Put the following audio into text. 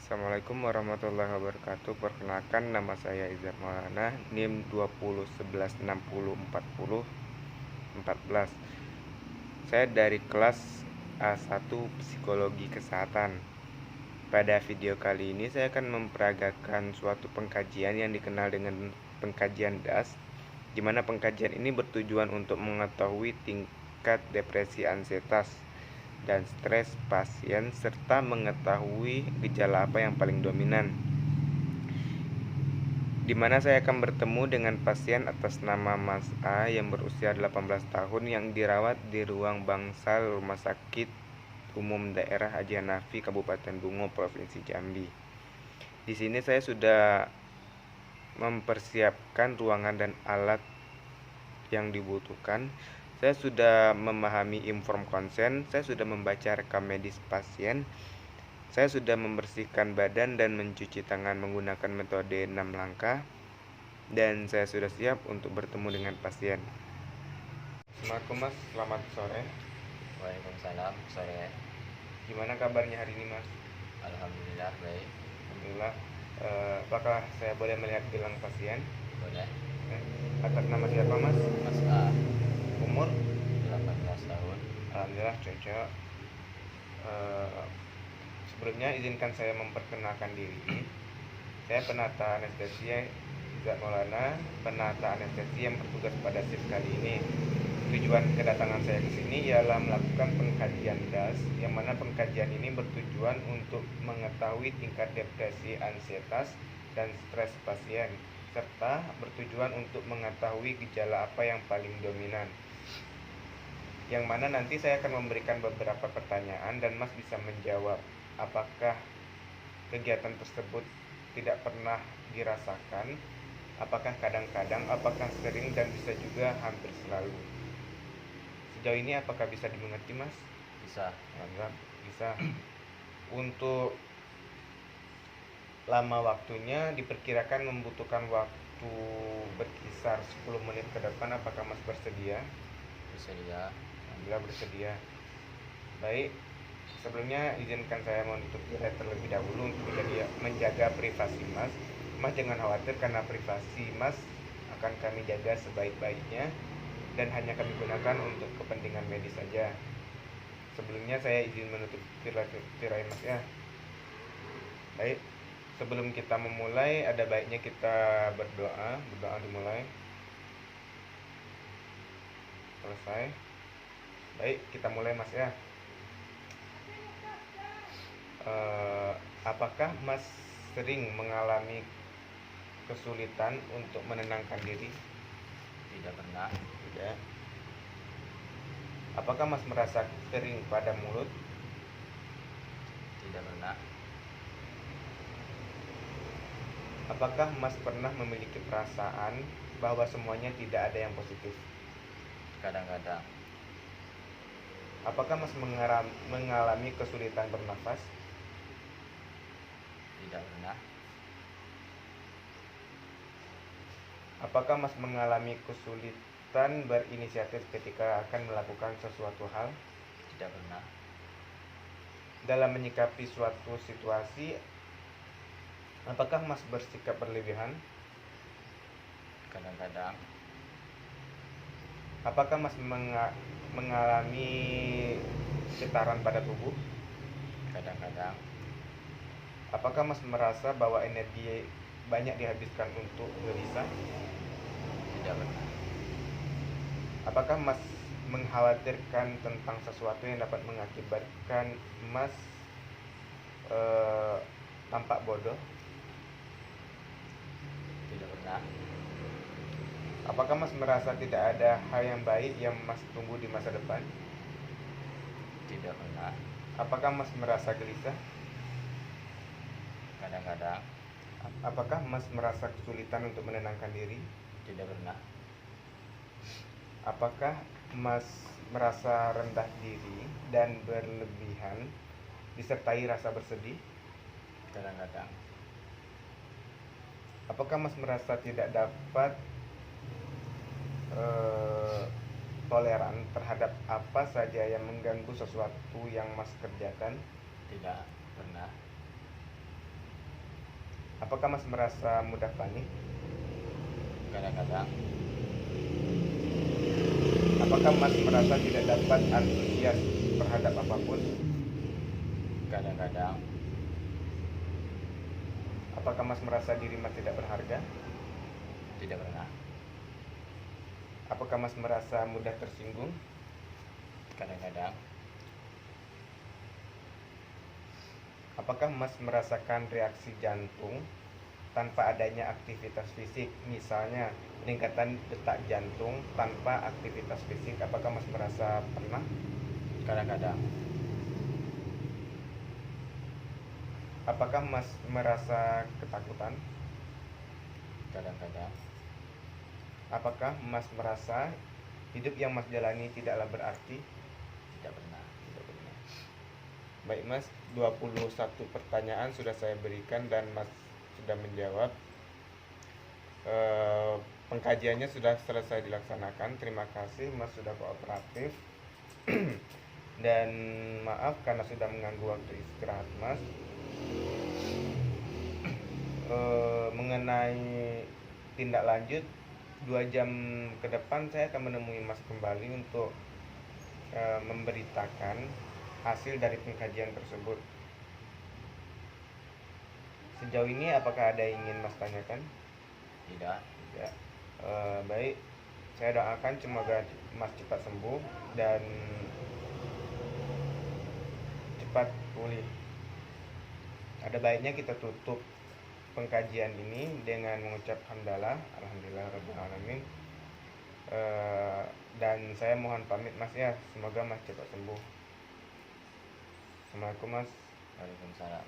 Assalamualaikum warahmatullahi wabarakatuh. Perkenalkan, nama saya Izar Maulana, NIM 2011604014. Saya dari kelas A1 Psikologi Kesehatan. Pada video kali ini saya akan memperagakan suatu pengkajian yang dikenal dengan pengkajian DAS, di mana pengkajian ini bertujuan untuk mengetahui tingkat depresi, ansietas, dan stres pasien serta mengetahui gejala apa yang paling dominan. Di mana saya akan bertemu dengan pasien atas nama Mas A yang berusia 18 tahun yang dirawat di ruang bangsal Rumah Sakit Umum Daerah Haji Hanafi Kabupaten Bungo Provinsi Jambi. Di sini saya sudah mempersiapkan ruangan dan alat yang dibutuhkan. Saya sudah memahami inform konsen, saya sudah membaca rekam medis pasien, saya sudah membersihkan badan dan mencuci tangan menggunakan metode 6 langkah, dan saya sudah siap untuk bertemu dengan pasien. Assalamualaikum Mas, selamat sore. Waalaikumsalam, sore. Gimana kabarnya hari ini Mas? Alhamdulillah baik. Alhamdulillah. Apakah saya boleh melihat gelang pasien? Boleh. Atas nama siapa Mas? Mas A, Umur? 18 tahun. Alhamdulillah cocok. Sebelumnya izinkan saya memperkenalkan diri. Saya penata anestesia Izar Maulana, penata anestesi yang bertugas pada shift kali ini. Tujuan kedatangan saya ke sini ialah melakukan pengkajian DAS, yang mana pengkajian ini bertujuan untuk mengetahui tingkat depresi, ansietas, dan stres pasien, serta bertujuan untuk mengetahui gejala apa yang paling dominan. Yang mana nanti saya akan memberikan beberapa pertanyaan dan Mas bisa menjawab apakah kegiatan tersebut tidak pernah dirasakan, apakah kadang-kadang, apakah sering, dan bisa juga hampir selalu. Sejauh ini apakah bisa dimengerti Mas? Bisa. Alhamdulillah bisa. Untuk lama waktunya diperkirakan membutuhkan waktu berkisar 10 menit ke depan. Apakah Mas bersedia? Bersedia. Alhamdulillah bersedia. Baik, sebelumnya izinkan saya menutup diri terlebih dahulu untuk menjaga privasi Mas. Mas jangan khawatir karena privasi Mas akan kami jaga sebaik-baiknya dan hanya kami gunakan untuk kepentingan medis saja. Sebelumnya saya izin menutup tirai Mas ya. Baik, sebelum kita memulai ada baiknya kita berdoa dimulai. Selesai. Baik, kita mulai Mas ya. Apakah Mas sering mengalami kesulitan untuk menenangkan diri? Tidak pernah. Tidak. Apakah Mas merasa kering pada mulut? Tidak pernah. Apakah Mas pernah memiliki perasaan bahwa semuanya tidak ada yang positif? Kadang-kadang. Apakah Mas mengalami kesulitan bernafas? Tidak pernah. Apakah Mas mengalami kesulitan berinisiatif ketika akan melakukan sesuatu hal? Tidak pernah. Dalam menyikapi suatu situasi, apakah Mas bersikap berlebihan? Kadang-kadang. Apakah Mas mengalami getaran pada tubuh? Kadang-kadang. Apakah Mas merasa bahwa energi banyak dihabiskan untuk gelisah? Tidak pernah. Apakah Mas mengkhawatirkan tentang sesuatu yang dapat mengakibatkan Mas tampak bodoh? Tidak pernah. Apakah Mas merasa tidak ada hal yang baik yang Mas tunggu di masa depan? Tidak pernah. Apakah Mas merasa gelisah? Kadang-kadang. Apakah Mas merasa kesulitan untuk menenangkan diri? Tidak pernah. Apakah Mas merasa rendah diri dan berlebihan disertai rasa bersedih? Kadang-kadang. Apakah Mas merasa tidak dapat toleran terhadap apa saja yang mengganggu sesuatu yang Mas kerjakan? Tidak pernah. Apakah Mas merasa mudah panik? Kadang-kadang. Apakah Mas merasa tidak dapat antusias terhadap apapun? Kadang-kadang. Apakah Mas merasa diri Mas tidak berharga? Tidak pernah. Apakah Mas merasa mudah tersinggung? Kadang-kadang. Apakah Mas merasakan reaksi jantung tanpa adanya aktivitas fisik? Misalnya peningkatan detak jantung tanpa aktivitas fisik. Apakah Mas merasa pernah? Kadang-kadang. Apakah Mas merasa ketakutan? Kadang-kadang. Apakah Mas merasa hidup yang Mas jalani tidaklah berarti? Tidak pernah. Tidak benar. Baik Mas, 21 pertanyaan sudah saya berikan dan Mas sudah menjawab. Pengkajiannya sudah selesai dilaksanakan. Terima kasih Mas sudah kooperatif. Dan maaf karena sudah mengganggu waktu istirahat Mas. Mengenai tindak lanjut, 2 jam ke depan saya akan menemui Mas kembali untuk memberitakan hasil dari pengkajian tersebut. Sejauh ini apakah ada yang ingin Mas tanyakan? Tidak. Ya. Baik, saya doakan semoga Mas cepat sembuh dan cepat pulih. Ada baiknya kita tutup pengkajian ini dengan mengucap hamdalah, alhamdulillah rabbil alamin. Dan saya mohon pamit Mas ya, semoga Mas cepat sembuh. Assalamualaikum Mas. Waalaikumsalam.